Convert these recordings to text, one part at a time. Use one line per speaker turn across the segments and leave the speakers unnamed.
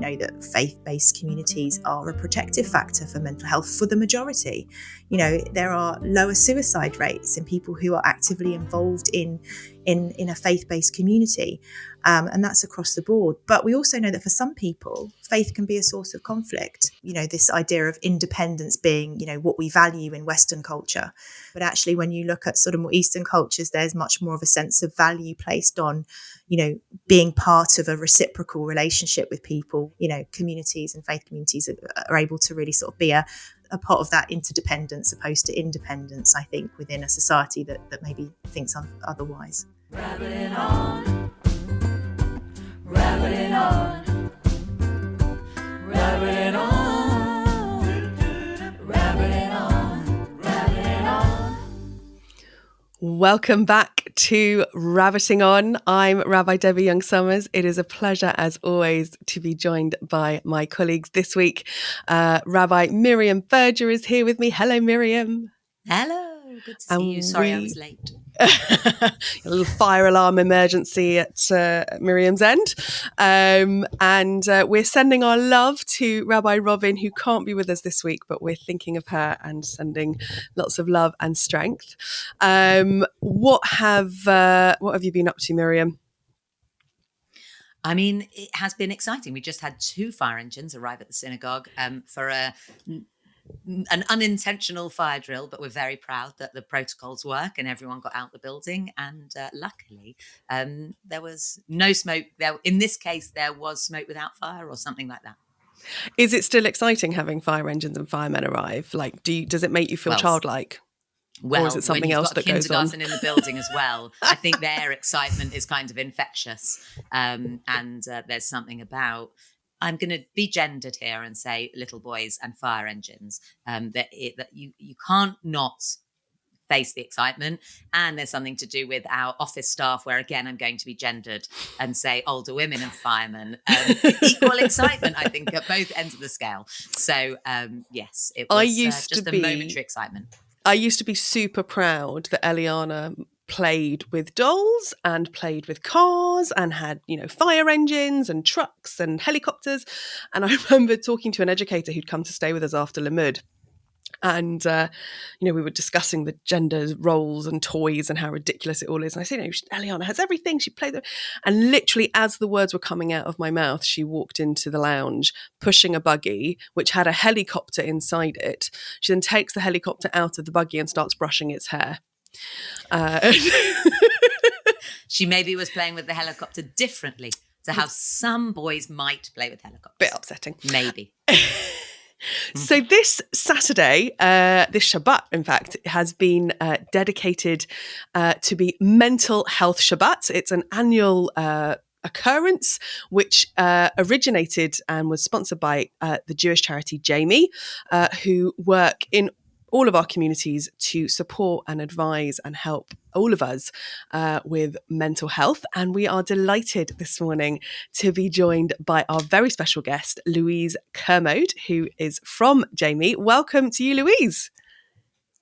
know that faith-based communities are a protective factor for mental health for the majority. You know, there are lower suicide rates in people who are actively involved in a faith-based community. And that's across the board. But we also know that for some people, faith can be a source of conflict. You know, this idea of independence being, you know, what we value in Western culture. But actually, when you look at sort of more Eastern cultures, there's much more of a sense of value placed on, you know, being part of a reciprocal relationship with people. You know, communities and faith communities are able to really sort of be a part of that interdependence opposed to independence, I think, within a society that maybe thinks otherwise.
Rabbiting on, rabbiting on, rabbiting on, rabbiting on, rabbiting on.
Welcome back to Rabbiting On. I'm Rabbi Debbie Young-Summers. It is a pleasure, as always, to be joined by my colleagues this week. Rabbi Miriam Berger is here with me. Hello, Miriam.
Hello, good to see you. Sorry I was late.
A little fire alarm emergency at Miriam's end. And we're sending our love to Rabbi Robin, who can't be with us this week, but we're thinking of her and sending lots of love and strength. What have you been up to, Miriam?
I mean, it has been exciting. We just had 2 fire engines arrive at the synagogue for an unintentional fire drill, but we're very proud that the protocols work and everyone got out the building. And luckily, there was no smoke. In this case, there was smoke without fire or something like that.
Is it still exciting having fire engines and firemen arrive? Like, does it make you feel childlike?
Well,
or is it something else that goes on?
Kindergarten in the building as well. I think their excitement is kind of infectious. And there's something about, I'm going to be gendered here and say little boys and fire engines, that you can't not face the excitement. And there's something to do with our office staff where, again, I'm going to be gendered and say older women and firemen. Equal excitement, I think, at both ends of the scale. So, yes, it was just a momentary excitement.
I used to be super proud that Eliana played with dolls and played with cars and had, you know, fire engines and trucks and helicopters. And I remember talking to an educator who'd come to stay with us after Limud. And, we were discussing the gender roles and toys and how ridiculous it all is. And I said, Eliana has everything. She played them. And literally as the words were coming out of my mouth, she walked into the lounge pushing a buggy, which had a helicopter inside it. She then takes the helicopter out of the buggy and starts brushing its hair.
She maybe was playing with the helicopter differently to how some boys might play with helicopters.
Bit upsetting.
Maybe.
So this Saturday, this Shabbat, in fact, has been dedicated to be Mental Health Shabbat. It's an annual occurrence which originated and was sponsored by the Jewish charity Jami, who work in all of our communities to support and advise and help all of us with mental health. And we are delighted this morning to be joined by our very special guest, Louise Kermode, who is from Jami. Welcome to you, Louise.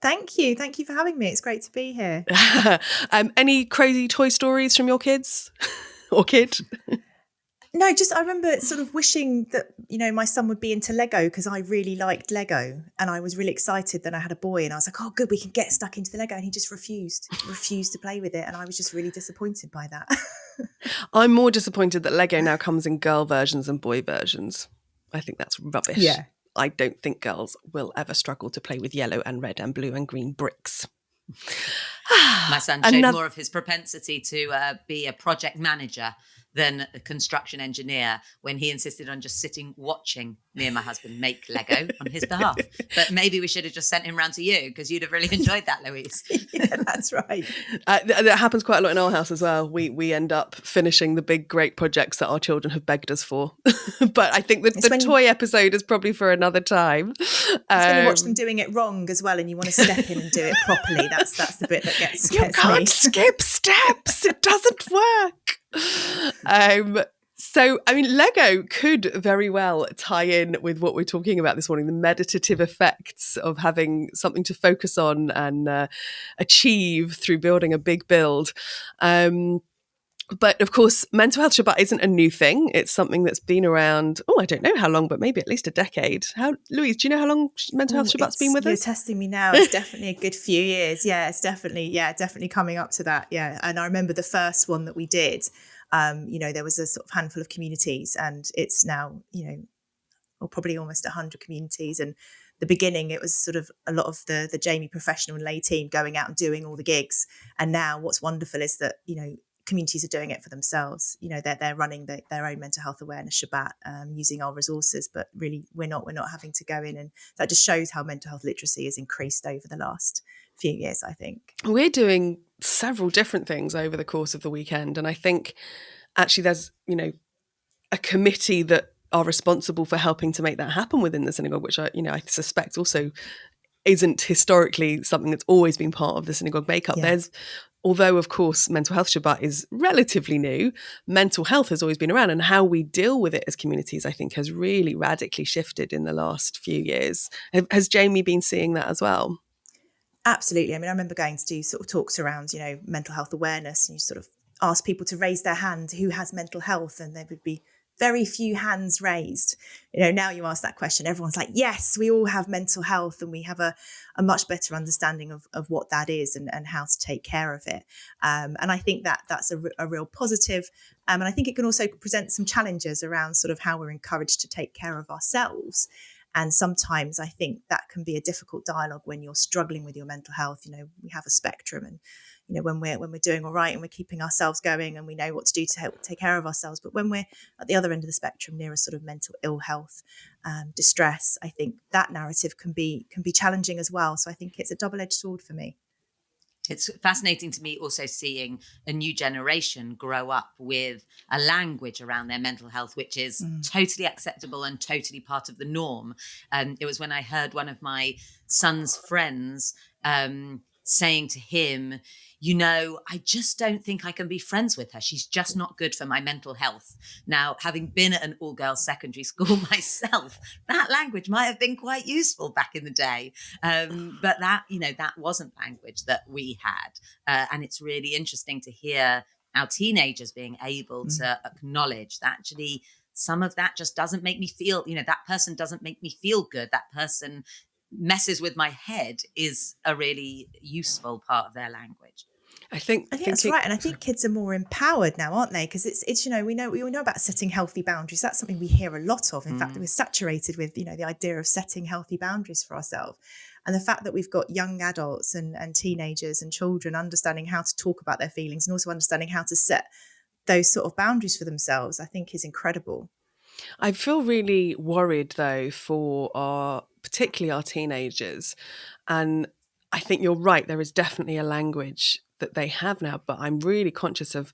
Thank you. Thank you for having me. It's great to be here.
Any crazy toy stories from your kids or kid?
No, just I remember sort of wishing that, my son would be into Lego because I really liked Lego and I was really excited that I had a boy and I was like, oh, good, we can get stuck into the Lego. And he just refused to play with it. And I was just really disappointed by that.
I'm more disappointed that Lego now comes in girl versions and boy versions. I think that's rubbish.
Yeah.
I don't think girls will ever struggle to play with yellow and red and blue and green bricks.
My son showed more of his propensity to be a project manager than a construction engineer when he insisted on just sitting watching me and my husband make Lego on his behalf. But maybe we should have just sent him round to you because you'd have really enjoyed that, Louise.
Yeah, that's right.
That happens quite a lot in our house as well. We end up finishing the big, great projects that our children have begged us for. But I think the toy episode is probably for another time.
It's when you watch them doing it wrong as well and you want to step in and do it properly. That's the bit that gets me.
You can't skip steps. It doesn't work. So, Lego could very well tie in with what we're talking about this morning, the meditative effects of having something to focus on and achieve through building a big build. But of course, Mental Health Shabbat isn't a new thing. It's something that's been around, I don't know how long, but maybe at least a decade. Louise, do you know how long Mental Health Shabbat's been with
You're
us?
testing me now. It's definitely a good few years. Yeah, it's definitely coming up to that. Yeah. And I remember the first one that we did, there was a sort of handful of communities, and it's now, or probably almost 100 communities. And the beginning, it was sort of a lot of the Jami professional and lay team going out and doing all the gigs. And now what's wonderful is that, communities are doing it for themselves. They're running their own mental health awareness Shabbat, using our resources, but really we're not having to go in. And that just shows how mental health literacy has increased over the last few years, I think.
We're doing several different things over the course of the weekend. And I think actually there's, a committee that are responsible for helping to make that happen within the synagogue, which I suspect also isn't historically something that's always been part of the synagogue makeup.
Yeah.
Although, of course, Mental Health Shabbat is relatively new, mental health has always been around, and how we deal with it as communities, I think, has really radically shifted in the last few years. Has Jami been seeing that as well?
Absolutely. I mean, I remember going to do sort of talks around, mental health awareness, and you sort of ask people to raise their hand who has mental health, and there would be very few hands raised. Now you ask that question, everyone's like, yes, we all have mental health, and we have a much better understanding of what that is and how to take care of it. And I think that's a real positive. And I think it can also present some challenges around sort of how we're encouraged to take care of ourselves. And sometimes I think that can be a difficult dialogue when you're struggling with your mental health. We have a spectrum, and when we're doing all right and we're keeping ourselves going and we know what to do to help take care of ourselves. But when we're at the other end of the spectrum, near a sort of mental ill health, distress, I think that narrative can be challenging as well. So I think it's a double-edged sword for me.
It's fascinating to me also seeing a new generation grow up with a language around their mental health, which is totally acceptable and totally part of the norm. It was when I heard one of my son's friends saying to him, I just don't think I can be friends with her. She's just not good for my mental health. Now, having been at an all-girls secondary school myself, that language might have been quite useful back in the day. But that wasn't language that we had. And it's really interesting to hear our teenagers being able to acknowledge that actually some of that just doesn't make me feel, that person doesn't make me feel good. That person messes with my head is a really useful part of their language.
I think
that's right. And I think kids are more empowered now, aren't they? Because it's we know about setting healthy boundaries. That's something we hear a lot of. In fact, we're saturated with, the idea of setting healthy boundaries for ourselves. And the fact that we've got young adults and teenagers and children understanding how to talk about their feelings and also understanding how to set those sort of boundaries for themselves, I think is incredible.
I feel really worried, though, for particularly our teenagers. And I think you're right. There is definitely a language that they have now, but I'm really conscious of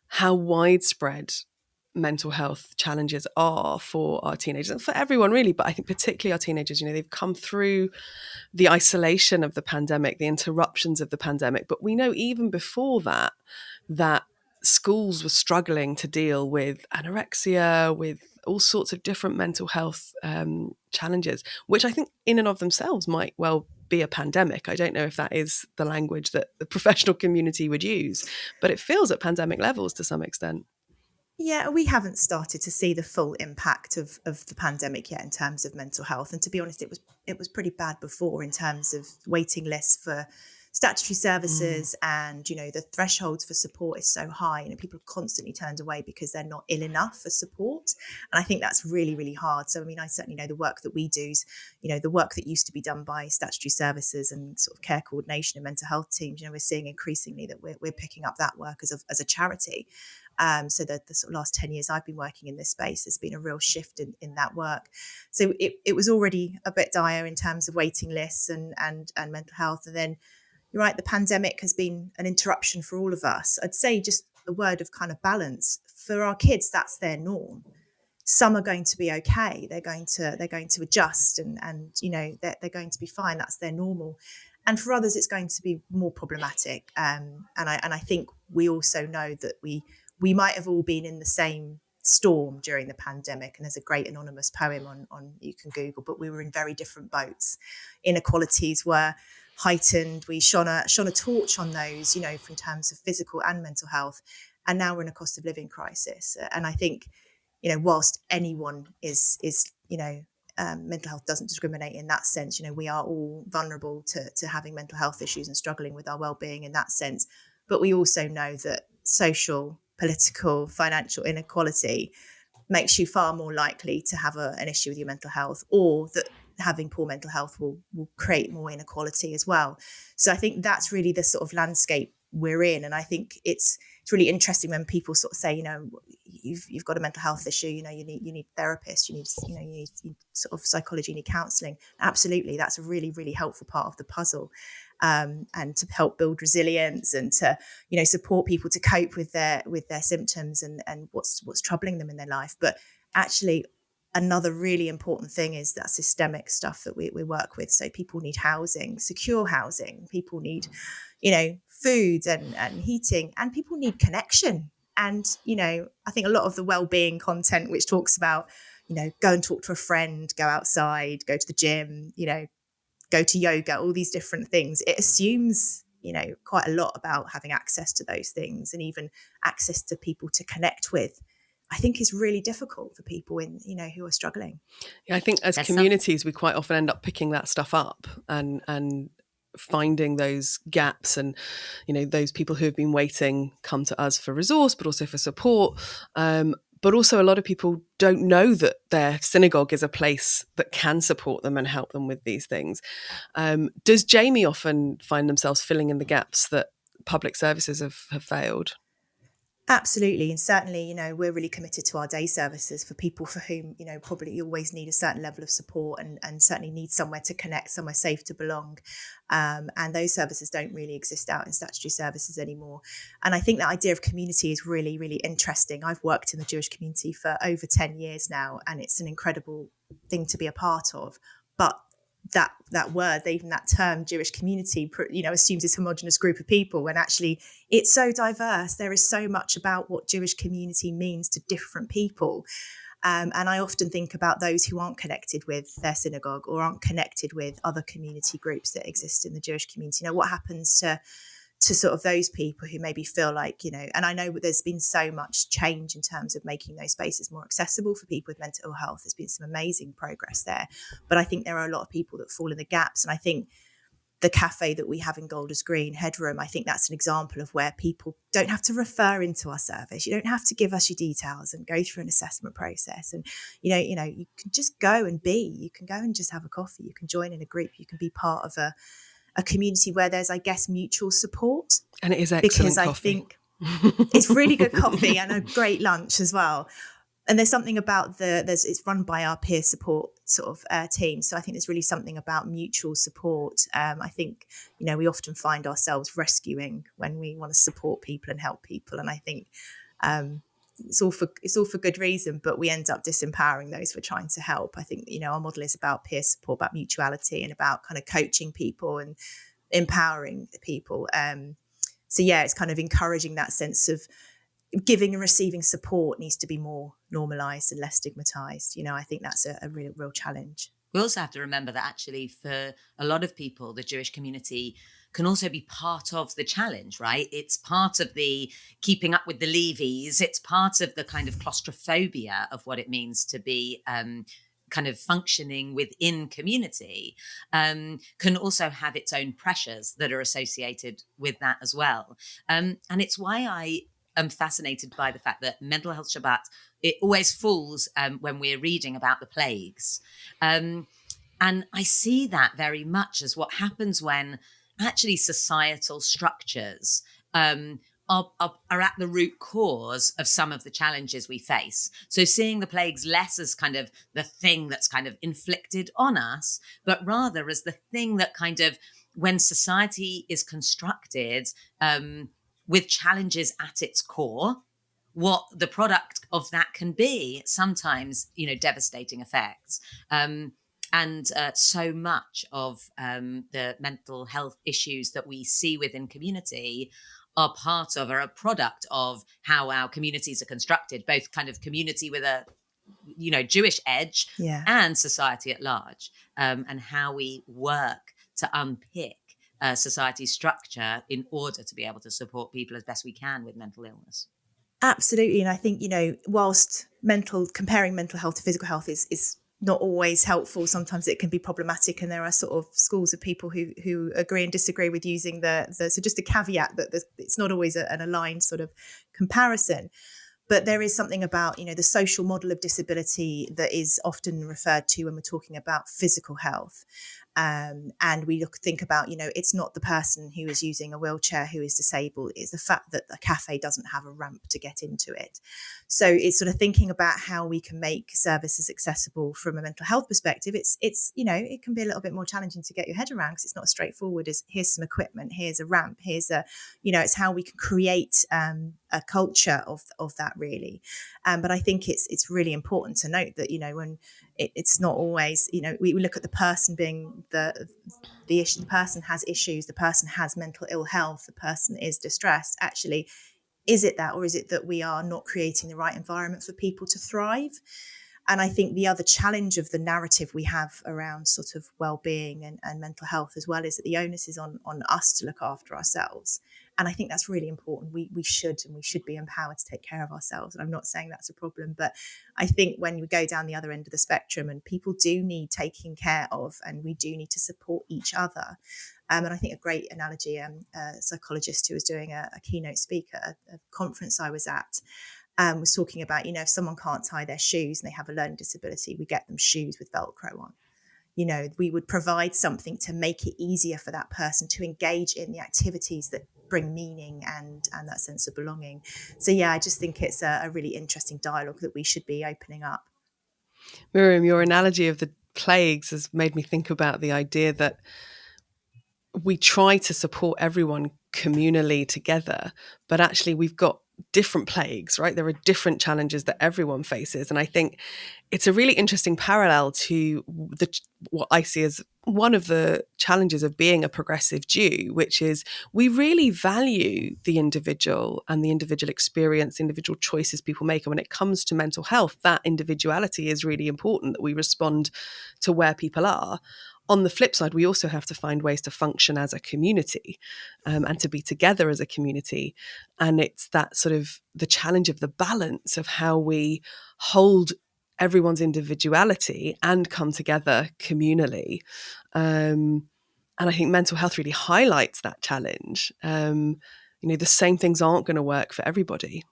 how widespread mental health challenges are for our teenagers and for everyone really, but I think particularly our teenagers. They've come through the isolation of the pandemic, the interruptions of the pandemic, but we know even before that schools were struggling to deal with anorexia, with all sorts of different mental health challenges, which I think in and of themselves might well be a pandemic. I don't know if that is the language that the professional community would use, but it feels at pandemic levels to some extent.
Yeah, we haven't started to see the full impact of the pandemic yet in terms of mental health. And to be honest, it was pretty bad before in terms of waiting lists for statutory services, and the thresholds for support is so high, people are constantly turned away because they're not ill enough for support. And I think that's really, really hard. So I mean, I certainly know the work that we do is, the work that used to be done by statutory services and sort of care coordination and mental health teams, we're seeing increasingly that we're picking up that work as a charity. So the sort of last 10 years I've been working in this space, there's been a real shift in that work. So it was already a bit dire in terms of waiting lists and mental health. And then you're right, the pandemic has been an interruption for all of us. I'd say just a word of kind of balance. For our kids, that's their norm. Some are going to be okay. They're going to adjust and they're going to be fine. That's their normal. And for others, it's going to be more problematic. And I think we also know that we might have all been in the same storm during the pandemic. And there's a great anonymous poem on you can Google, but we were in very different boats. Inequalities were heightened. We shone a torch on those, in terms of physical and mental health. and now we're in a cost of living crisis. And I think, whilst anyone is mental health doesn't discriminate in that sense. We are all vulnerable to having mental health issues and struggling with our well-being in that sense. But we also know that social, political, financial inequality makes you far more likely to have an issue with your mental health, or that having poor mental health will create more inequality as well. So I think that's really the sort of landscape we're in. And I think it's really interesting when people sort of say, you've got a mental health issue, you need therapists, you need sort of psychology, you need counselling. Absolutely, that's a really, really helpful part of the puzzle, and to help build resilience and to support people to cope with their symptoms and what's troubling them in their life. But actually, another really important thing is that systemic stuff that we work with. So people need housing, secure housing. People need, food and heating, and people need connection. And, I think a lot of the well-being content, which talks about, go and talk to a friend, go outside, go to the gym, go to yoga, all these different things, it assumes, quite a lot about having access to those things, and even access to people to connect with. I think is really difficult for people who are struggling.
Yeah, I think as communities, we quite often end up picking that stuff up and finding those gaps, and those people who have been waiting come to us for resource, but also for support. But also a lot of people don't know that their synagogue is a place that can support them and help them with these things. Does Jami often find themselves filling in the gaps that public services have failed?
Absolutely. And certainly, we're really committed to our day services for people for whom, probably you always need a certain level of support and certainly need somewhere to connect, somewhere safe to belong. And those services don't really exist out in statutory services anymore. And I think that idea of community is really, really interesting. I've worked in the Jewish community for over 10 years now, and it's an incredible thing to be a part of. But that word, even that term, Jewish community, assumes this homogenous group of people, when actually it's so diverse. There is so much about what Jewish community means to different people. And I often think about those who aren't connected with their synagogue or aren't connected with other community groups that exist in the Jewish community. What happens to sort of those people who maybe feel like, and I know there's been so much change in terms of making those spaces more accessible for people with mental health. There's been some amazing progress there. But I think there are a lot of people that fall in the gaps. And I think the cafe that we have in Golders Green, Headroom, I think that's an example of where people don't have to refer into our service. You don't have to give us your details and go through an assessment process. And, you can just go and be. You can go and just have a coffee. You can join in a group. You can be part of a community where there's, I guess, mutual support.
And it is excellent
because
coffee.
I think it's really good coffee and a great lunch as well. And there's something about it's run by our peer support sort of team. So I think there's really something about mutual support. I think, we often find ourselves rescuing when we want to support people and help people. And I think it's all for good reason, but we end up disempowering those we're trying to help. I think, our model is about peer support, about mutuality, and about kind of coaching people and empowering people. So yeah, it's kind of encouraging that sense of giving and receiving support needs to be more normalised and less stigmatised. I think that's a real challenge.
We also have to remember that actually for a lot of people, the Jewish community can also be part of the challenge, right? It's part of the keeping up with the levies. It's part of the kind of claustrophobia of what it means to be kind of functioning within community, can also have its own pressures that are associated with that as well. And it's why I am fascinated by the fact that Mental Health Shabbat, it always falls when we're reading about the plagues. And I see that very much as what happens when actually societal structures are at the root cause of some of the challenges we face. So seeing the plagues less as kind of the thing that's kind of inflicted on us, but rather as the thing that kind of, when society is constructed with challenges at its core, what the product of that can be, sometimes, devastating effects. And so much of the mental health issues that we see within community are part of, or a product of, how our communities are constructed, both kind of community with a, Jewish edge, and society at large, and how we work to unpick society's structure in order to be able to support people as best we can with mental illness.
Absolutely. And I think, whilst comparing mental health to physical health is not always helpful, sometimes it can be problematic. And there are sort of schools of people who agree and disagree with using so just a caveat that it's not always an aligned sort of comparison. But there is something about, the social model of disability that is often referred to when we're talking about physical health. And we think about, it's not the person who is using a wheelchair who is disabled, it's the fact that the cafe doesn't have a ramp to get into it. So it's sort of thinking about how we can make services accessible from a mental health perspective. It's it can be a little bit more challenging to get your head around because it's not as straightforward as here's some equipment, here's a ramp, it's how we can create a culture of that really. But I think it's really important to note that, when it's not always, we look at the person being the issue. The person has issues, the person has mental ill health, the person is distressed. Actually, is it that, or is it that we are not creating the right environment for people to thrive? And I think the other challenge of the narrative we have around sort of well-being and mental health as well is that the onus is on us to look after ourselves. And I think that's really important. We should be empowered to take care of ourselves. And I'm not saying that's a problem, but I think when we go down the other end of the spectrum and people do need taking care of, and we do need to support each other. And I think a great analogy, a psychologist who was doing a keynote speaker at a conference I was at, was talking about, if someone can't tie their shoes and they have a learning disability, we get them shoes with Velcro on. We would provide something to make it easier for that person to engage in the activities that bring meaning and that sense of belonging. So, yeah, I just think it's a really interesting dialogue that we should be opening up.
Miriam, your analogy of the plagues has made me think about the idea that we try to support everyone communally together, but actually we've got different plagues, right? There are different challenges that everyone faces. And I think it's a really interesting parallel to what I see as one of the challenges of being a progressive Jew, which is we really value the individual and the individual experience, individual choices people make. And when it comes to mental health, that individuality is really important, that we respond to where people are. On the flip side, we also have to find ways to function as a community and to be together as a community. And it's that sort of the challenge of the balance of how we hold everyone's individuality and come together communally. And I think mental health really highlights that challenge. The same things aren't going to work for everybody.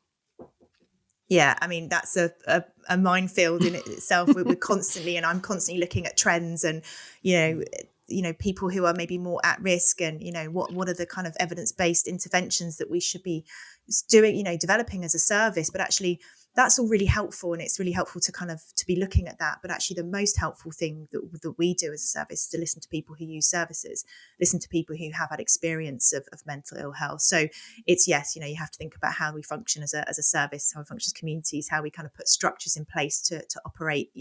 Yeah, I mean, that's a minefield in itself. We're constantly, and I'm constantly looking at trends and, people who are maybe more at risk and, what are the kind of evidence-based interventions that we should be doing, developing as a service. But actually, that's all really helpful. And it's really helpful to be looking at that. But actually, the most helpful thing that we do as a service is to listen to people who use services, listen to people who have had experience of mental ill health. So it's, yes, you have to think about how we function as a service, how we function as communities, how we kind of put structures in place to operate,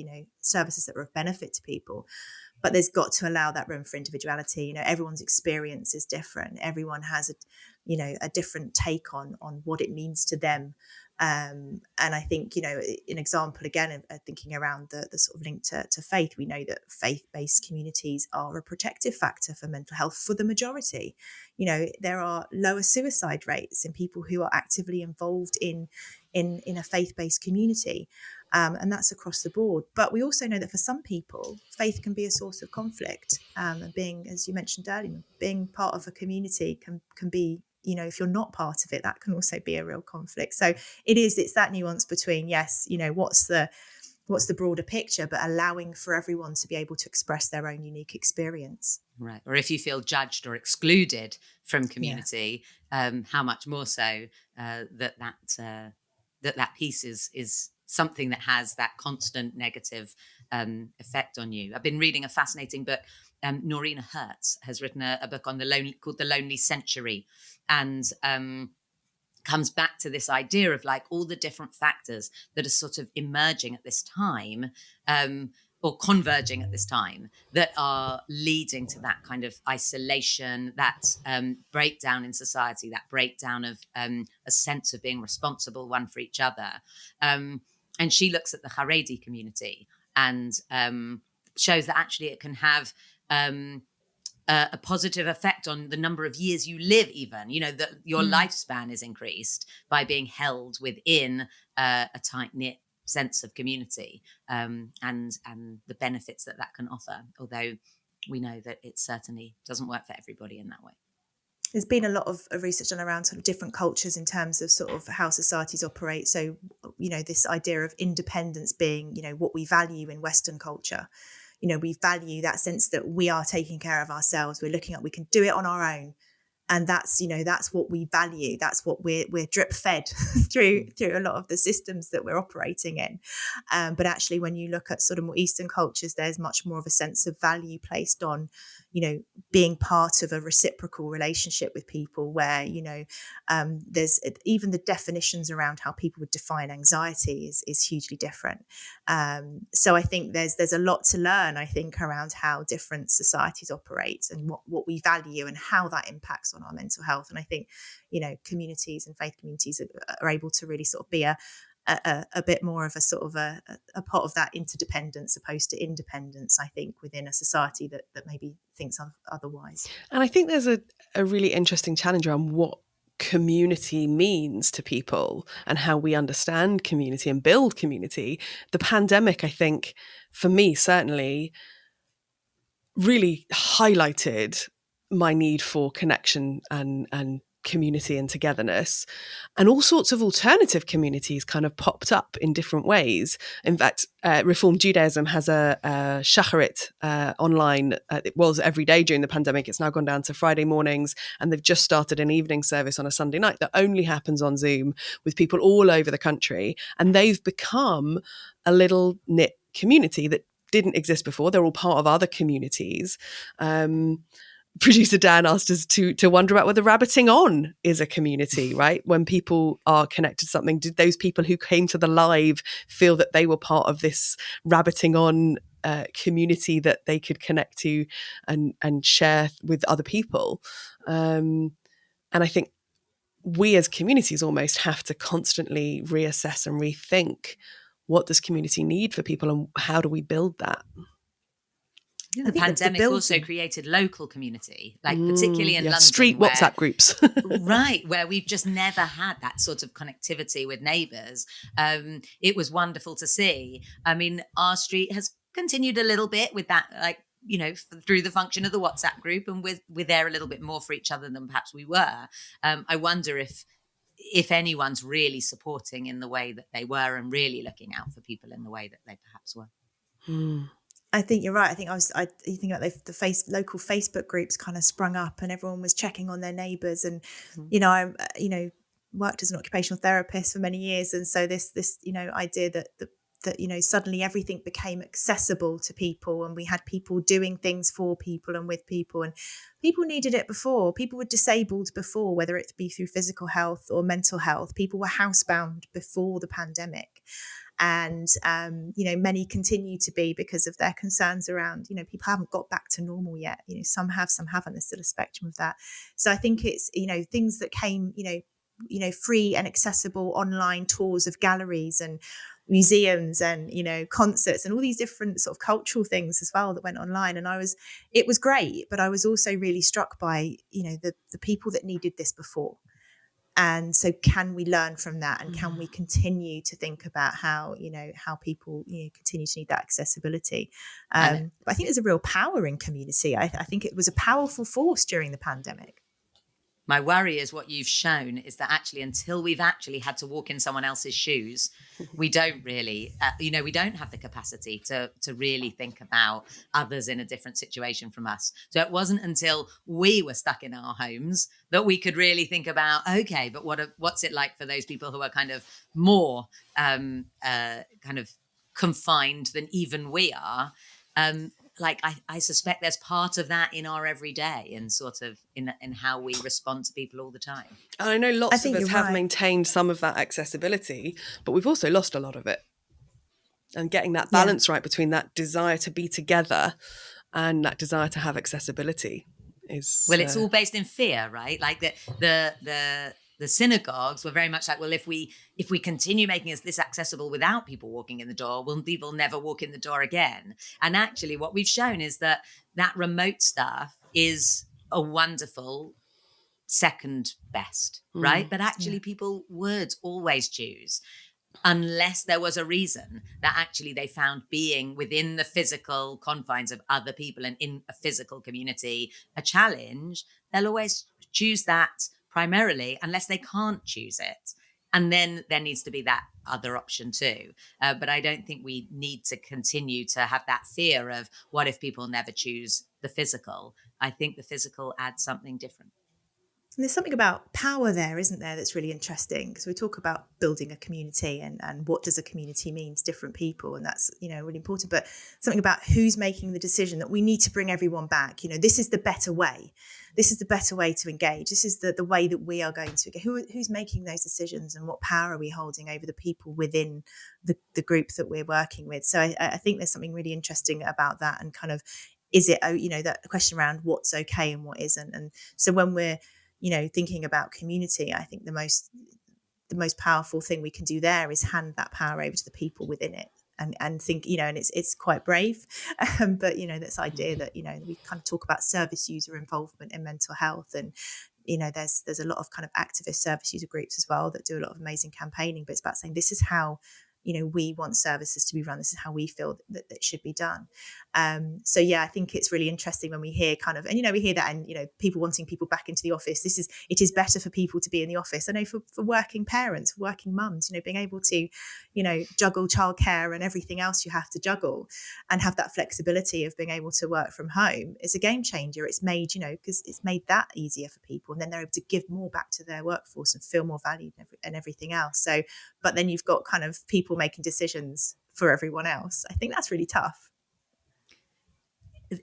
services that are of benefit to people. But there's got to allow that room for individuality. Everyone's experience is different. Everyone has a different take on what it means to them. And I think, an example again of thinking around the sort of link to faith, we know that faith-based communities are a protective factor for mental health for the majority. There are lower suicide rates in people who are actively involved in a faith-based community. And that's across the board. But we also know that for some people, faith can be a source of conflict. And being, as you mentioned earlier, being part of a community can be, if you're not part of it, that can also be a real conflict. So it's that nuance between, yes, what's the broader picture, but allowing for everyone to be able to express their own unique experience.
Right. Or if you feel judged or excluded from community, how much more so that piece is something that has that constant negative effect on you. I've been reading a fascinating book. Norina Hertz has written a book on called The Lonely Century, and comes back to this idea of like all the different factors that are sort of emerging at this time, or converging at this time, that are leading to that kind of isolation, that breakdown in society, that breakdown of a sense of being responsible one for each other. And she looks at the Haredi community and shows that actually it can have a positive effect on the number of years you live, even, you know, that your lifespan is increased by being held within a tight-knit sense of community, and the benefits that can offer, although we know that it certainly doesn't work for everybody in that way.
There's been a lot of research done around sort of different cultures in terms of sort of how societies operate. So, you know, this idea of independence being, you know, what we value in Western culture. You know, we value that sense that we are taking care of ourselves. We're looking at, we can do it on our own. And that's, you know, that's what we value. That's what we're drip fed through a lot of the systems that we're operating in. But actually, when you look at sort of more Eastern cultures, there's much more of a sense of value placed on, you know, being part of a reciprocal relationship with people, where, you know, there's even the definitions around how people would define anxiety is hugely different. So I think there's a lot to learn, I think, around how different societies operate and what we value and how that impacts on our mental health. And I think, you know, communities and faith communities are able to really sort of be a bit more of a sort of a part of that interdependence opposed to independence, I think, within a society that maybe thinks otherwise.
And I think there's a really interesting challenge around what community means to people and how we understand community and build community. The pandemic, I think, for me, certainly really highlighted my need for connection and community and togetherness, and all sorts of alternative communities kind of popped up in different ways. In fact, Reformed Judaism has a shacharit online. It was every day during the pandemic. It's now gone down to Friday mornings, and they've just started an evening service on a Sunday night that only happens on Zoom with people all over the country. And they've become a little knit community that didn't exist before. They're all part of other communities. Producer Dan asked us to wonder about whether rabbiting on is a community, right? When people are connected to something, did those people who came to the live feel that they were part of this rabbiting on community that they could connect to and share with other people? And I think we as communities almost have to constantly reassess and rethink, what does community need for people and how do we build that?
The pandemic also created local community, like particularly in London.
Street WhatsApp groups.
Right, where we've just never had that sort of connectivity with neighbours. It was wonderful to see. I mean, our street has continued a little bit with that, like, you know, through the function of the WhatsApp group, and we're there a little bit more for each other than perhaps we were. I wonder if anyone's really supporting in the way that they were and really looking out for people in the way that they perhaps were.
I think you're right. I think you think about the local Facebook groups kind of sprung up, and everyone was checking on their neighbours. And you know, I worked as an occupational therapist for many years, and so this you know, idea that you know, suddenly everything became accessible to people, and we had people doing things for people and with people, and people needed it before. People were disabled before, whether it be through physical health or mental health. People were housebound before the pandemic. And, you know, many continue to be because of their concerns around, you know, people haven't got back to normal yet. You know, some have, some haven't. There's still a spectrum of that. So I think it's, you know, things that came, you know, free and accessible online tours of galleries and museums and, you know, concerts and all these different sort of cultural things as well that went online. And it was great, but I was also really struck by, you know, the people that needed this before. And so can we learn from that, and can we continue to think about how people, you know, continue to need that accessibility? But I think there's a real power in community. I think it was a powerful force during the pandemic.
My worry is what you've shown is that actually, until we've actually had to walk in someone else's shoes, we don't really, we don't have the capacity to really think about others in a different situation from us. So it wasn't until we were stuck in our homes that we could really think about, okay, but what's it like for those people who are kind of more kind of confined than even we are? Like I suspect there's part of that in our everyday and sort of in how we respond to people all the time.
And I know lots of us have maintained some of that accessibility, but we've also lost a lot of it. And getting that balance right between that desire to be together and that desire to have accessibility is...
Well, it's all based in fear, right? Like the synagogues were very much like, well, if we continue making this accessible without people walking in the door, will people never walk in the door again? And actually what we've shown is that remote stuff is a wonderful second best, right? But actually, people would always choose, unless there was a reason that actually they found being within the physical confines of other people and in a physical community a challenge. They'll always choose that primarily, unless they can't choose it. And then there needs to be that other option too. But I don't think we need to continue to have that fear of what if people never choose the physical. I think the physical adds something different.
And there's something about power there, isn't there, that's really interesting, because we talk about building a community and what does a community mean to different people, and that's, you know, really important. But something about who's making the decision that we need to bring everyone back. You know, this is the better way. This is the better way to engage. This is the way that we are going to engage. Who's making those decisions, and what power are we holding over the people within the group that we're working with? So I think there's something really interesting about that, and kind of, is it, you know, that question around what's okay and what isn't. And so when we're, you know, thinking about community, I think the most powerful thing we can do there is hand that power over to the people within it, and think, you know, and it's quite brave, but, you know, this idea that, you know, we kind of talk about service user involvement in mental health, and, you know, there's a lot of kind of activist service user groups as well that do a lot of amazing campaigning, but it's about saying, this is how, you know, we want services to be run. This is how we feel that it should be done. So yeah, I think it's really interesting when we hear kind of, and, you know, we hear that, and, you know, people wanting people back into the office. It is better for people to be in the office. I know for working parents, for working mums, you know, being able to, you know, juggle childcare and everything else you have to juggle, and have that flexibility of being able to work from home is a game changer. It's made, you know, because it's made that easier for people, and then they're able to give more back to their workforce and feel more valued and everything else. So, but then you've got kind of people making decisions for everyone else. I think that's really tough.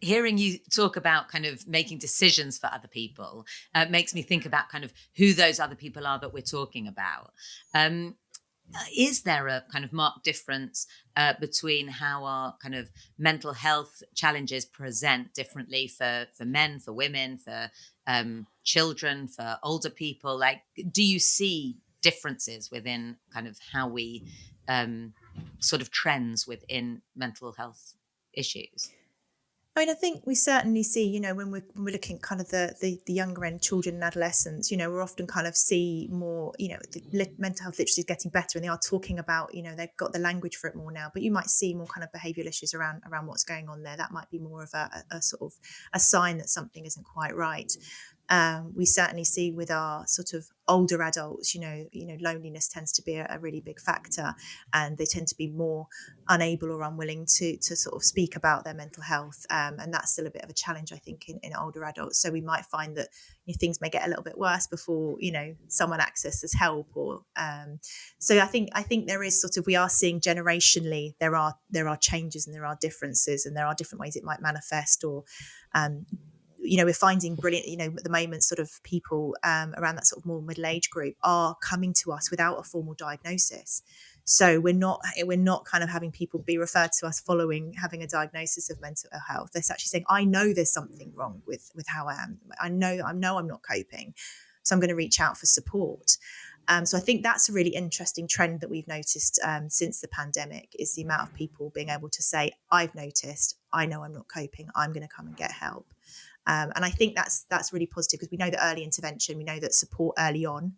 Hearing you talk about kind of making decisions for other people makes me think about kind of who those other people are that we're talking about. Is there a kind of marked difference between how our kind of mental health challenges present differently for men, for women, for children, for older people? Like, do you see differences within kind of how we sort of trends within mental health issues?
I mean, I think we certainly see, you know, when we're looking kind of the younger end, children and adolescents, you know, we're often kind of see more, you know, the mental health literacy is getting better, and they are talking about, you know, they've got the language for it more now, but you might see more kind of behavioural issues around what's going on there. That might be more of a sort of a sign that something isn't quite right. We certainly see with our sort of older adults, you know, loneliness tends to be a really big factor, and they tend to be more unable or unwilling to sort of speak about their mental health, and that's still a bit of a challenge, I think, in older adults. So we might find that, you know, things may get a little bit worse before, you know, someone accesses help, or so I think there is sort of, we are seeing generationally there are changes, and there are differences, and there are different ways it might manifest, or you know, we're finding brilliant, you know, at the moment, sort of people around that sort of more middle-age group are coming to us without a formal diagnosis. So we're not kind of having people be referred to us following having a diagnosis of mental health. They're actually saying, I know there's something wrong with how I am. I know I'm not coping, so I'm going to reach out for support. So I think that's a really interesting trend that we've noticed since the pandemic, is the amount of people being able to say, I've noticed, I know I'm not coping, I'm going to come and get help. And I think that's really positive, because we know that early intervention, we know that support early on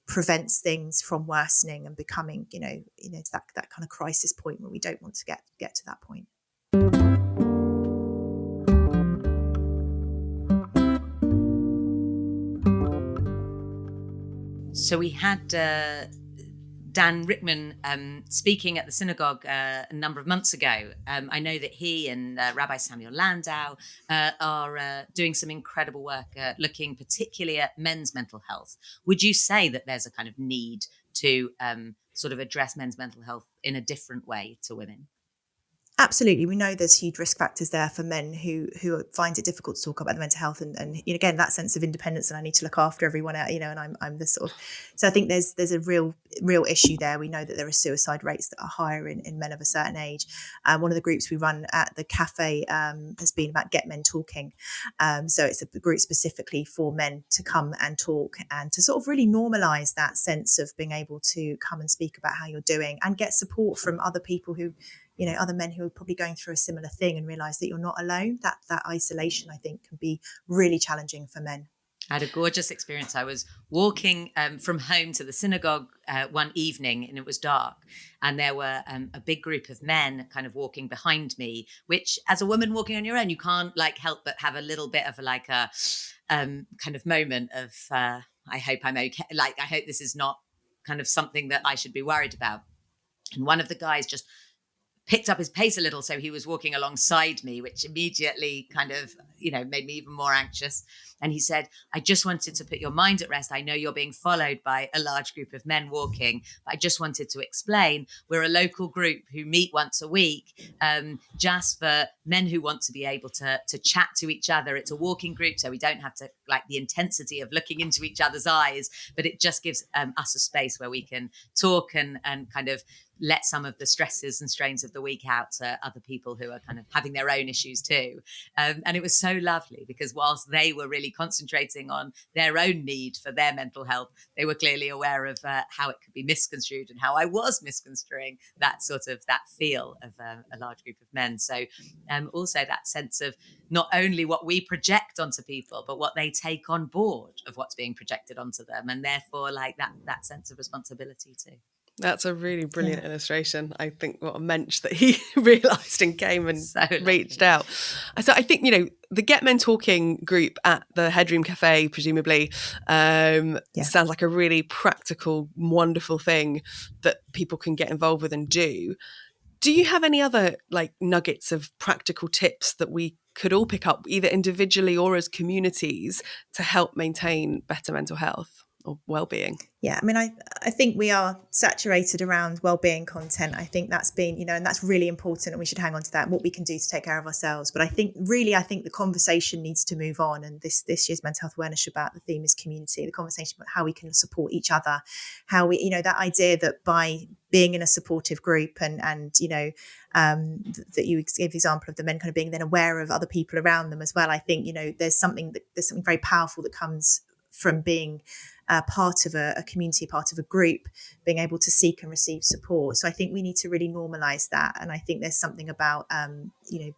prevents things from worsening and becoming, you know, to that kind of crisis point where we don't want to get to that point.
So we had Dan Rickman speaking at the synagogue a number of months ago. I know that he and Rabbi Samuel Landau are doing some incredible work looking particularly at men's mental health. Would you say that there's a kind of need to sort of address men's mental health in a different way to women?
Absolutely. We know there's huge risk factors there for men who find it difficult to talk about their mental health, and you know, again, that sense of independence, and I need to look after everyone else, you know, and I'm this sort of, so I think there's a real issue there. We know that there are suicide rates that are higher in men of a certain age. One of the groups we run at the cafe has been about Get Men Talking. So it's a group specifically for men to come and talk, and to sort of really normalise that sense of being able to come and speak about how you're doing, and get support from other people who other men who are probably going through a similar thing and realize that you're not alone. That isolation, I think, can be really challenging for men.
I had a gorgeous experience. I was walking from home to the synagogue one evening, and it was dark, and there were a big group of men kind of walking behind me, which as a woman walking on your own, you can't like help but have a little bit of like a kind of moment of I hope I'm okay. Like, I hope this is not kind of something that I should be worried about. And one of the guys just picked up his pace a little, so he was walking alongside me, which immediately kind of, made me even more anxious. And he said, I just wanted to put your mind at rest. I know you're being followed by a large group of men walking, but I just wanted to explain we're a local group who meet once a week, just for men who want to be able to chat to each other. It's a walking group, so we don't have to like the intensity of looking into each other's eyes, but it just gives us a space where we can talk and kind of let some of the stresses and strains of the week out to other people who are kind of having their own issues too. And it was so lovely because whilst they were really concentrating on their own need for their mental health, they were clearly aware of how it could be misconstrued and how I was misconstruing that feel of a large group of men. So also that sense of not only what we project onto people, but what they take on board of what's being projected onto them. And therefore like that sense of responsibility too.
That's a really brilliant illustration. I think what a mensch that he realised and came and reached out. So I think, the Get Men Talking group at the Headroom Cafe, presumably, sounds like a really practical, wonderful thing that people can get involved with and do. Do you have any other like nuggets of practical tips that we could all pick up, either individually or as communities, to help maintain better mental health or well-being?
Yeah, I mean, I think we are saturated around well-being content. I think that's been, and that's really important, and we should hang on to that and what we can do to take care of ourselves. But I think the conversation needs to move on. And this year's Mental Health Awareness Shabbat, the theme is community, the conversation about how we can support each other, how we, that idea that by being in a supportive group and that you gave the example of the men kind of being then aware of other people around them as well. I think, there's something very powerful that comes from being part of a community, part of a group, being able to seek and receive support. So I think we need to really normalize that. And I think there's something about,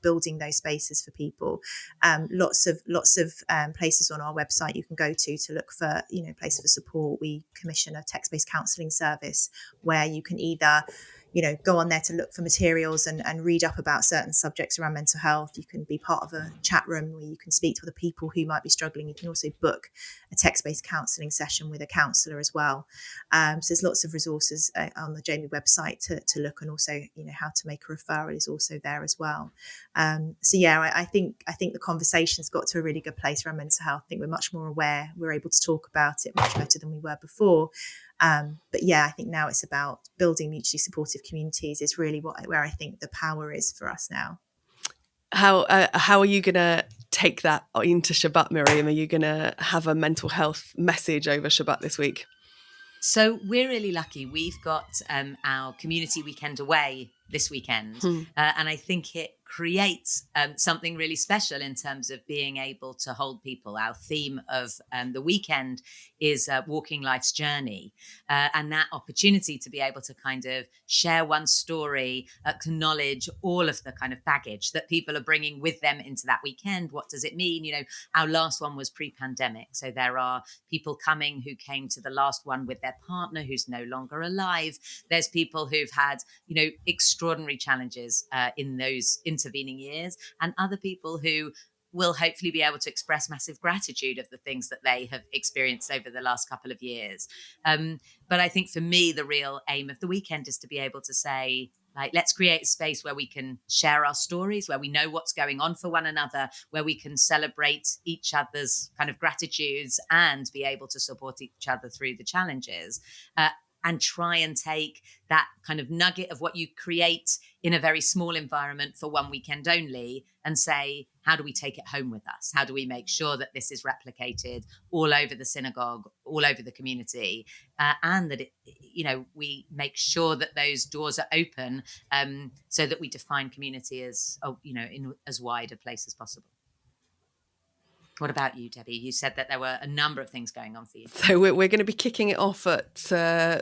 building those spaces for people. Lots of places on our website you can go to look for, places for support. We commission a text-based counselling service where you can either go on there to look for materials and read up about certain subjects around mental health. You can be part of a chat room where you can speak to other people who might be struggling. You can also book a text-based counselling session with a counsellor as well. So there's lots of resources on the Jami website to look, and also, how to make a referral is also there as well. I think the conversation's got to a really good place around mental health. I think we're much more aware. We're able to talk about it much better than we were before. I think now it's about building mutually supportive communities is really where I think the power is for us now.
How are you going to take that into Shabbat, Miriam? Are you going to have a mental health message over Shabbat this week?
So we're really lucky. We've got our community weekend away this weekend. And I think it creates something really special in terms of being able to hold people. Our theme of the weekend is walking life's journey, and that opportunity to be able to kind of share one story, acknowledge all of the kind of baggage that people are bringing with them into that weekend. What does it mean? Our last one was pre-pandemic. So there are people coming who came to the last one with their partner who's no longer alive. There's people who've had, extraordinary challenges in those intervening years, and other people who will hopefully be able to express massive gratitude of the things that they have experienced over the last couple of years. But I think for me, the real aim of the weekend is to be able to say, let's create a space where we can share our stories, where we know what's going on for one another, where we can celebrate each other's kind of gratitudes and be able to support each other through the challenges. And try and take that kind of nugget of what you create in a very small environment for one weekend only and say, how do we take it home with us? How do we make sure that this is replicated all over the synagogue, all over the community, and that we make sure that those doors are open, so that we define community as in as wide a place as possible. What about you, Debbie? You said that there were a number of things going on for you.
So we're going to be kicking it off at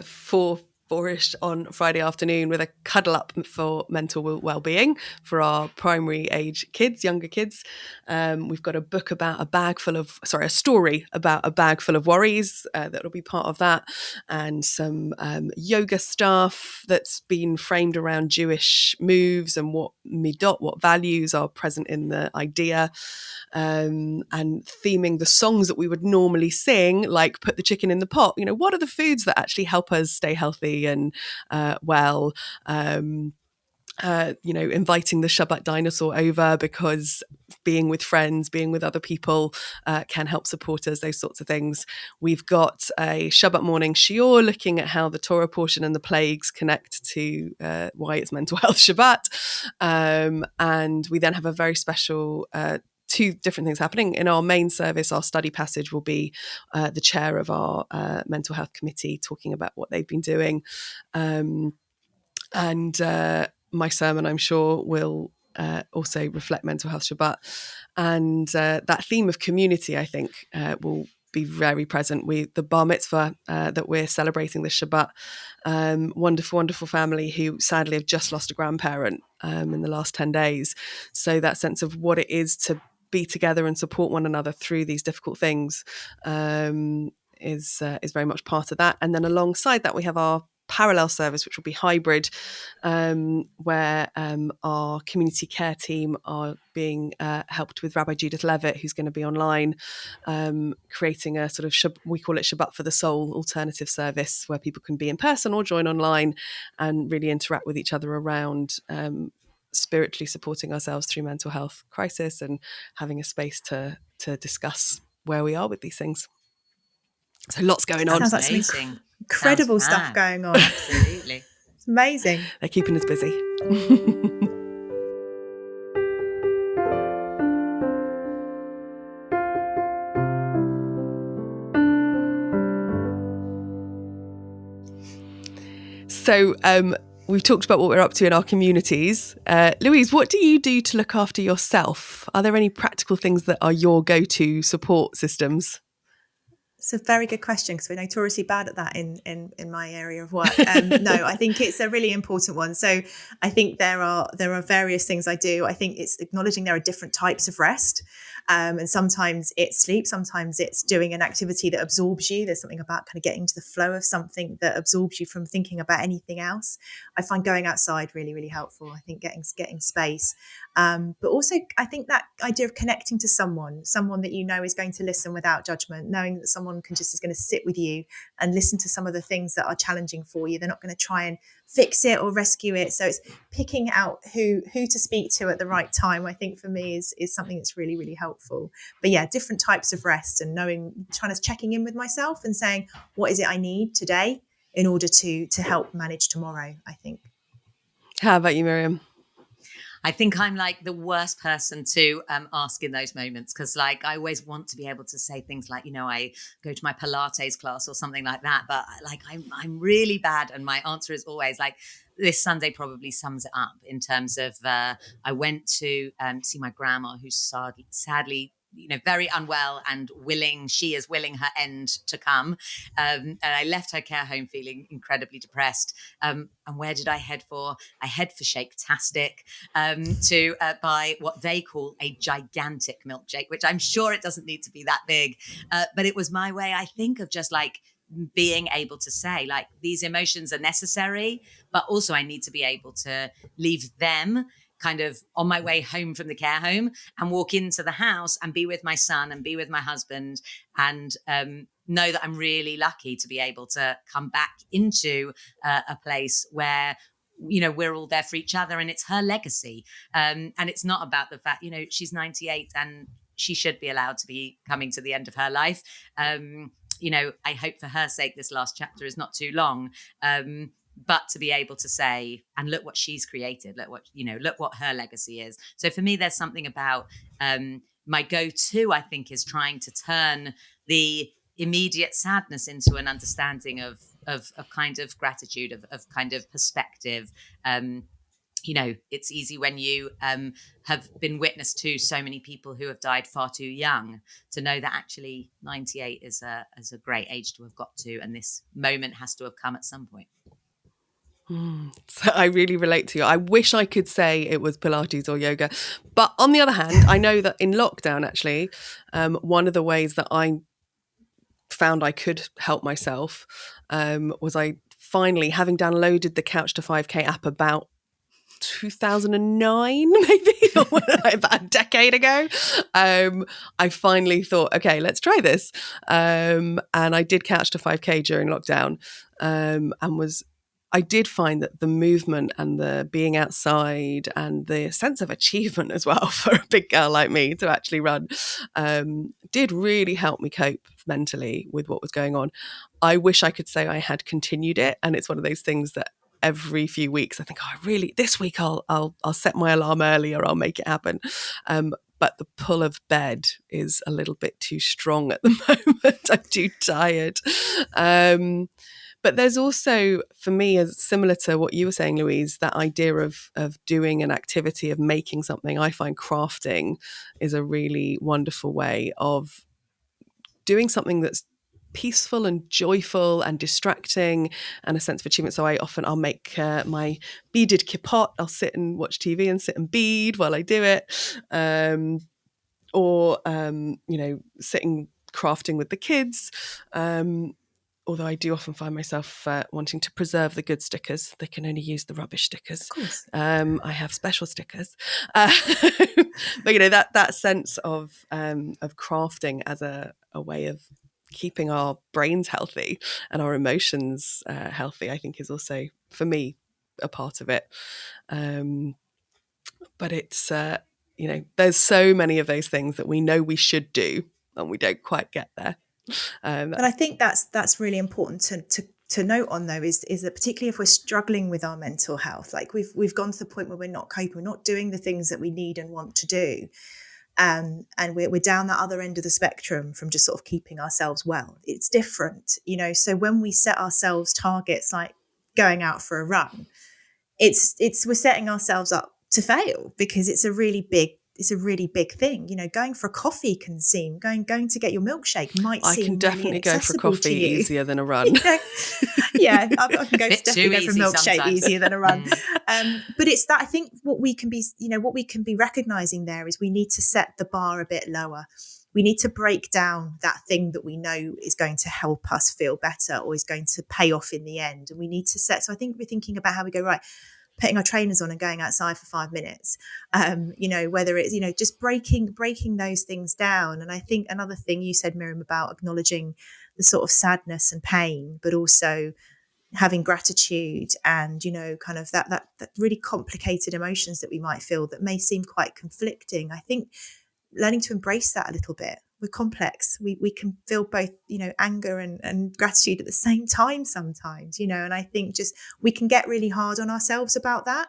4 4ish on Friday afternoon with a cuddle up for mental well-being for our primary age kids, younger kids. We've got a book about a story about a bag full of worries that'll be part of that, and some yoga stuff that's been framed around Jewish moves and what values are present in the idea, and theming the songs that we would normally sing, like Put the Chicken in the Pot. What are the foods that actually help us stay healthy and well? Inviting the Shabbat dinosaur over because being with friends, being with other people can help support us, those sorts of things. We've got a Shabbat morning shiur looking at how the Torah portion and the plagues connect to why it's Mental Health Shabbat. And we then have a very special two different things happening. In our main service, our study passage will be the chair of our mental health committee talking about what they've been doing. And my sermon, I'm sure, will also reflect Mental Health Shabbat. And that theme of community, I think, will be very present. The bar mitzvah that we're celebrating this Shabbat, wonderful, wonderful family who sadly have just lost a grandparent in the last 10 days. So that sense of what it is to be together and support one another through these difficult things is very much part of that. And then alongside that, we have our parallel service, which will be hybrid, where our community care team are being helped with Rabbi Judith Levitt, who's going to be online, creating a sort of, we call it Shabbat for the Soul alternative service, where people can be in person or join online and really interact with each other around spiritually supporting ourselves through mental health crisis and having a space to discuss where we are with these things. So lots going on.
Sounds like some
Amazing.
incredible
Sounds
stuff
fab.
going on.
Absolutely.
It's amazing.
They're keeping us busy. So we've talked about what we're up to in our communities. Louise, what do you do to look after yourself? Are there any practical things that are your go-to support systems?
It's a very good question because we're notoriously bad at that in my area of work. No, I think it's a really important one. So I think there are various things I do. I think it's acknowledging there are different types of rest. And sometimes it's sleep, sometimes it's doing an activity that absorbs you. There's something about kind of getting into the flow of something that absorbs you from thinking about anything else. I find going outside really, really helpful. I think getting space. But also, I think that idea of connecting to someone that you know is going to listen without judgment, knowing that someone is going to sit with you and listen to some of the things that are challenging for you. They're not going to try and fix it or rescue it. So it's picking out who to speak to at the right time, I think for me is something that's really, really helpful. But yeah, different types of rest and checking in with myself and saying, what is it I need today in order to help manage tomorrow, I think.
How about you, Miriam?
I think I'm like the worst person to ask in those moments because like I always want to be able to say things like, I go to my Pilates class or something like that. But like I'm really bad. And my answer is always like this Sunday probably sums it up in terms of I went to see my grandma who's sadly very unwell and she is willing her end to come. And I left her care home feeling incredibly depressed. And where did I head for? I head for Shake-tastic to buy what they call a gigantic milkshake, which I'm sure it doesn't need to be that big. But it was my way, I think, of just like being able to say like these emotions are necessary, but also I need to be able to leave them kind of on my way home from the care home and walk into the house and be with my son and be with my husband and know that I'm really lucky to be able to come back into a place where we're all there for each other and it's her legacy. And it's not about the fact, she's 98 and she should be allowed to be coming to the end of her life. I hope for her sake, this last chapter is not too long. But to be able to say, and look what she's created, look what her legacy is. So for me, there's something about my go-to, I think, is trying to turn the immediate sadness into an understanding of kind of gratitude, of kind of perspective. It's easy when you have been witness to so many people who have died far too young to know that actually 98 is a great age to have got to, and this moment has to have come at some point.
So I really relate to you. I wish I could say it was Pilates or yoga. But on the other hand, I know that in lockdown, actually, one of the ways that I found I could help myself was I finally, having downloaded the Couch to 5K app about 2009, maybe, or about a decade ago, I finally thought, okay, let's try this. And I did Couch to 5K during lockdown, I did find that the movement and the being outside and the sense of achievement as well for a big girl like me to actually run did really help me cope mentally with what was going on. I wish I could say I had continued it. And it's one of those things that every few weeks I think, this week I'll set my alarm early or I'll make it happen. But the pull of bed is a little bit too strong at the moment. I'm too tired. But there's also, for me, as similar to what you were saying, Louise, that idea of doing an activity, of making something. I find crafting is a really wonderful way of doing something that's peaceful and joyful and distracting and a sense of achievement. So I'll make my beaded kippot. I'll sit and watch TV and sit and bead while I do it. Or sitting crafting with the kids. Although I do often find myself wanting to preserve the good stickers. They can only use the rubbish stickers.
Of course.
I have special stickers. But that sense of crafting as a way of keeping our brains healthy and our emotions healthy, I think is also, for me, a part of it. But it's, there's so many of those things that we know we should do and we don't quite get there.
But I think that's really important to note on, though, is that particularly if we're struggling with our mental health, like we've gone to the point where we're not coping, we're not doing the things that we need and want to do, and we're down that other end of the spectrum from just sort of keeping ourselves well. It's different, so when we set ourselves targets like going out for a run, it's we're setting ourselves up to fail, because it's a really big thing. Going for a coffee can seem, going to get your milkshake might seem,
I can definitely
really
go for coffee easier than a run.
Yeah, I can definitely go for a milkshake
sometimes.
easier than a run. But it's that, I think what we can be recognizing there is we need to set the bar a bit lower. We need to break down that thing that we know is going to help us feel better or is going to pay off in the end. And we need to set, so I think we're thinking about how we go, right, putting our trainers on and going outside for 5 minutes, whether it's, just breaking those things down. And I think another thing you said, Miriam, about acknowledging the sort of sadness and pain, but also having gratitude and, kind of that really complicated emotions that we might feel that may seem quite conflicting. I think learning to embrace that a little bit. We're complex. We can feel both, anger and gratitude at the same time sometimes, and I think just we can get really hard on ourselves about that.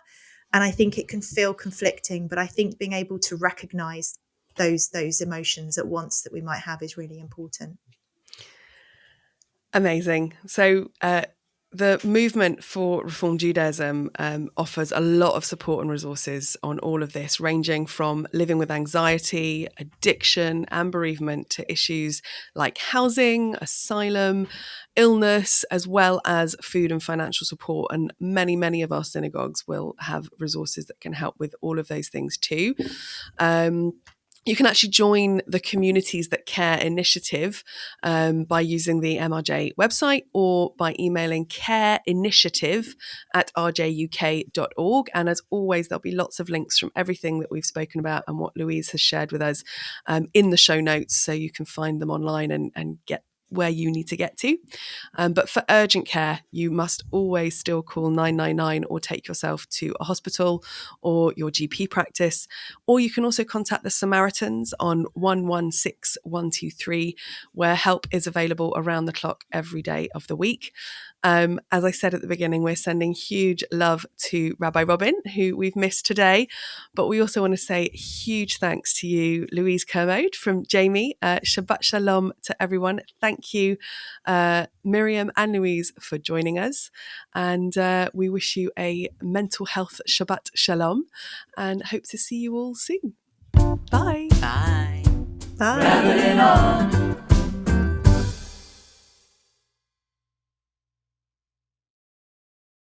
And I think it can feel conflicting, but I think being able to recognize those emotions at once that we might have is really important.
Amazing. So the movement for Reform Judaism offers a lot of support and resources on all of this, ranging from living with anxiety, addiction, and bereavement to issues like housing, asylum, illness, as well as food and financial support. And many, many of our synagogues will have resources that can help with all of those things too. You can actually join the Communities That Care initiative by using the MRJ website or by emailing careinitiative@rjuk.org. And as always, there'll be lots of links from everything that we've spoken about and what Louise has shared with us in the show notes, so you can find them online and get where you need to get to. But for urgent care, you must always still call 999 or take yourself to a hospital or your GP practice. Or you can also contact the Samaritans on 116123, where help is available around the clock every day of the week. As I said at the beginning, we're sending huge love to Rabbi Robin, who we've missed today. But we also want to say huge thanks to you, Louise Kermode from Jami. Shabbat Shalom to everyone. Thank you, Miriam and Louise, for joining us. And we wish you a Mental Health Shabbat Shalom and hope to see you all soon. Bye.
Bye.
Bye.
Rabbit on.